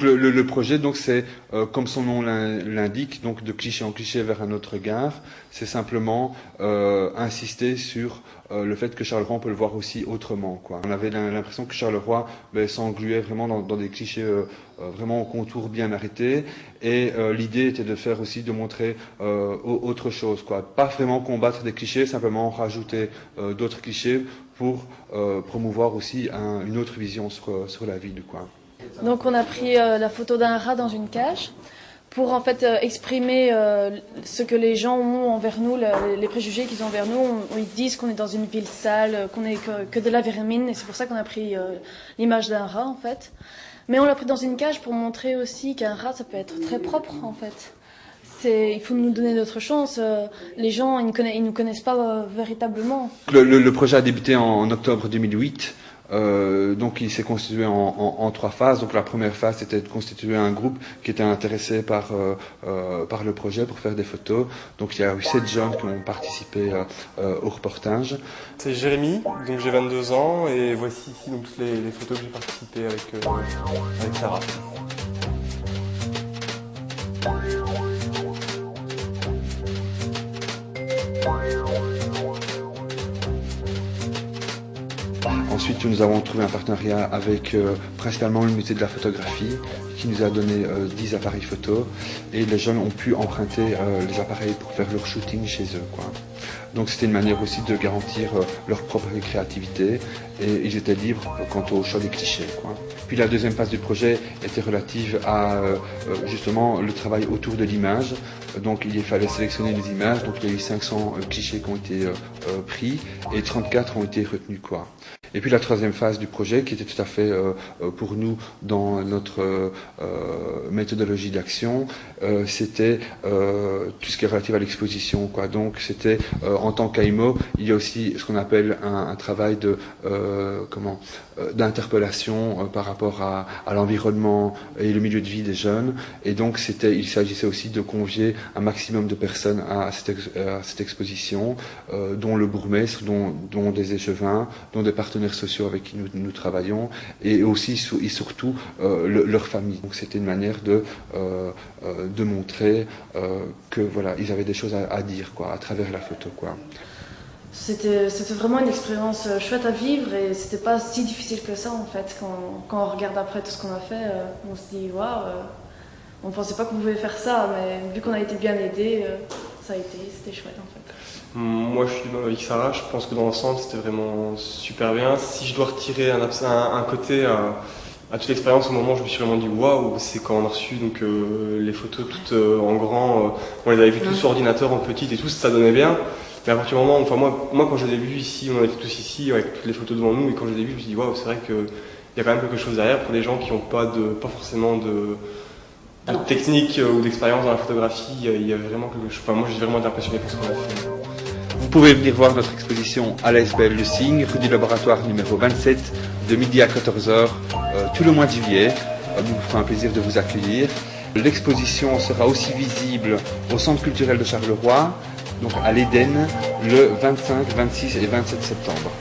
Donc le projet, donc c'est comme son nom l'indique, donc de cliché en cliché vers un autre regard. C'est simplement insister sur le fait que Charleroi on peut le voir aussi autrement, quoi. On avait l'impression que Charleroi s'engluait vraiment dans des clichés vraiment au contour bien arrêtés. Et l'idée était de faire aussi, de montrer autre chose, quoi. Pas vraiment combattre des clichés, simplement rajouter d'autres clichés pour promouvoir aussi une autre vision sur la ville, quoi. Donc on a pris la photo d'un rat dans une cage pour en fait exprimer ce que les gens ont envers nous, les préjugés qu'ils ont envers nous. Ils disent qu'on est dans une ville sale, qu'on est que de la vermine, et c'est pour ça qu'on a pris l'image d'un rat en fait. Mais on l'a pris dans une cage pour montrer aussi qu'un rat ça peut être très propre en fait. Il faut nous donner d'autres chances. Les gens ils nous connaissent pas véritablement. Le projet a débuté en octobre 2008. Donc il s'est constitué en 3 phases. Donc la première phase c'était de constituer un groupe qui était intéressé par le projet pour faire des photos. Donc il y a eu 7 jeunes qui ont participé au reportage. C'est Jérémy, donc j'ai 22 ans et voici ici donc toutes les photos que j'ai participé avec Sarah. Ensuite, nous avons trouvé un partenariat avec principalement le musée de la photographie qui nous a donné 10 appareils photo et les jeunes ont pu emprunter les appareils pour faire leur shooting chez eux, quoi. Donc c'était une manière aussi de garantir leur propre créativité et ils étaient libres quant au choix des clichés, quoi. Puis la deuxième phase du projet était relative à justement le travail autour de l'image. Donc il fallait sélectionner les images, donc il y a eu 500 clichés qui ont été pris et 34 ont été retenus, quoi. Et puis la troisième phase du projet, qui était tout à fait pour nous dans notre méthodologie d'action, c'était tout ce qui est relatif à l'exposition, quoi. Donc c'était en tant qu'AIMO, il y a aussi ce qu'on appelle un travail de d'interpellation par rapport à l'environnement et le milieu de vie des jeunes. Et donc il s'agissait aussi de convier un maximum de personnes à cette exposition, dont le bourgmestre, dont des échevins, dont des partenaires sociaux avec qui nous travaillons, et aussi et surtout leur famille. Donc c'était une manière de montrer que voilà, ils avaient des choses à dire, quoi, à travers la photo, quoi. C'était vraiment une expérience chouette à vivre et c'était pas si difficile que ça en fait. Quand on regarde après tout ce qu'on a fait, on se dit waouh, on pensait pas qu'on pouvait faire ça, mais vu qu'on a été bien aidés, c'était chouette en fait. Moi je suis du même avec Sarah, je pense que dans l'ensemble c'était vraiment super bien. Si je dois retirer un côté à toute l'expérience, au moment où je me suis vraiment dit waouh, c'est quand on a reçu donc, les photos toutes en grand, on les avait vues tous sur ordinateur en petite et tout, ça donnait bien. Mais à partir du moment, enfin moi quand je les ai vus ici, on était tous ici avec toutes les photos devant nous, et quand je les ai vus, je me suis dit waouh, c'est vrai qu'il y a quand même quelque chose derrière pour des gens qui n'ont pas forcément de technique ou d'expérience dans la photographie. Il y a vraiment quelque chose. Enfin moi j'ai vraiment été impressionné par ce qu'on a fait. Vous pouvez venir voir notre exposition à l'ASBL Le Cygne, rue du Laboratoire numéro 27, de midi à 14h, tout le mois de juillet. Nous vous ferons un plaisir de vous accueillir. L'exposition sera aussi visible au Centre culturel de Charleroi, donc à l'Éden, le 25, 26 et 27 septembre.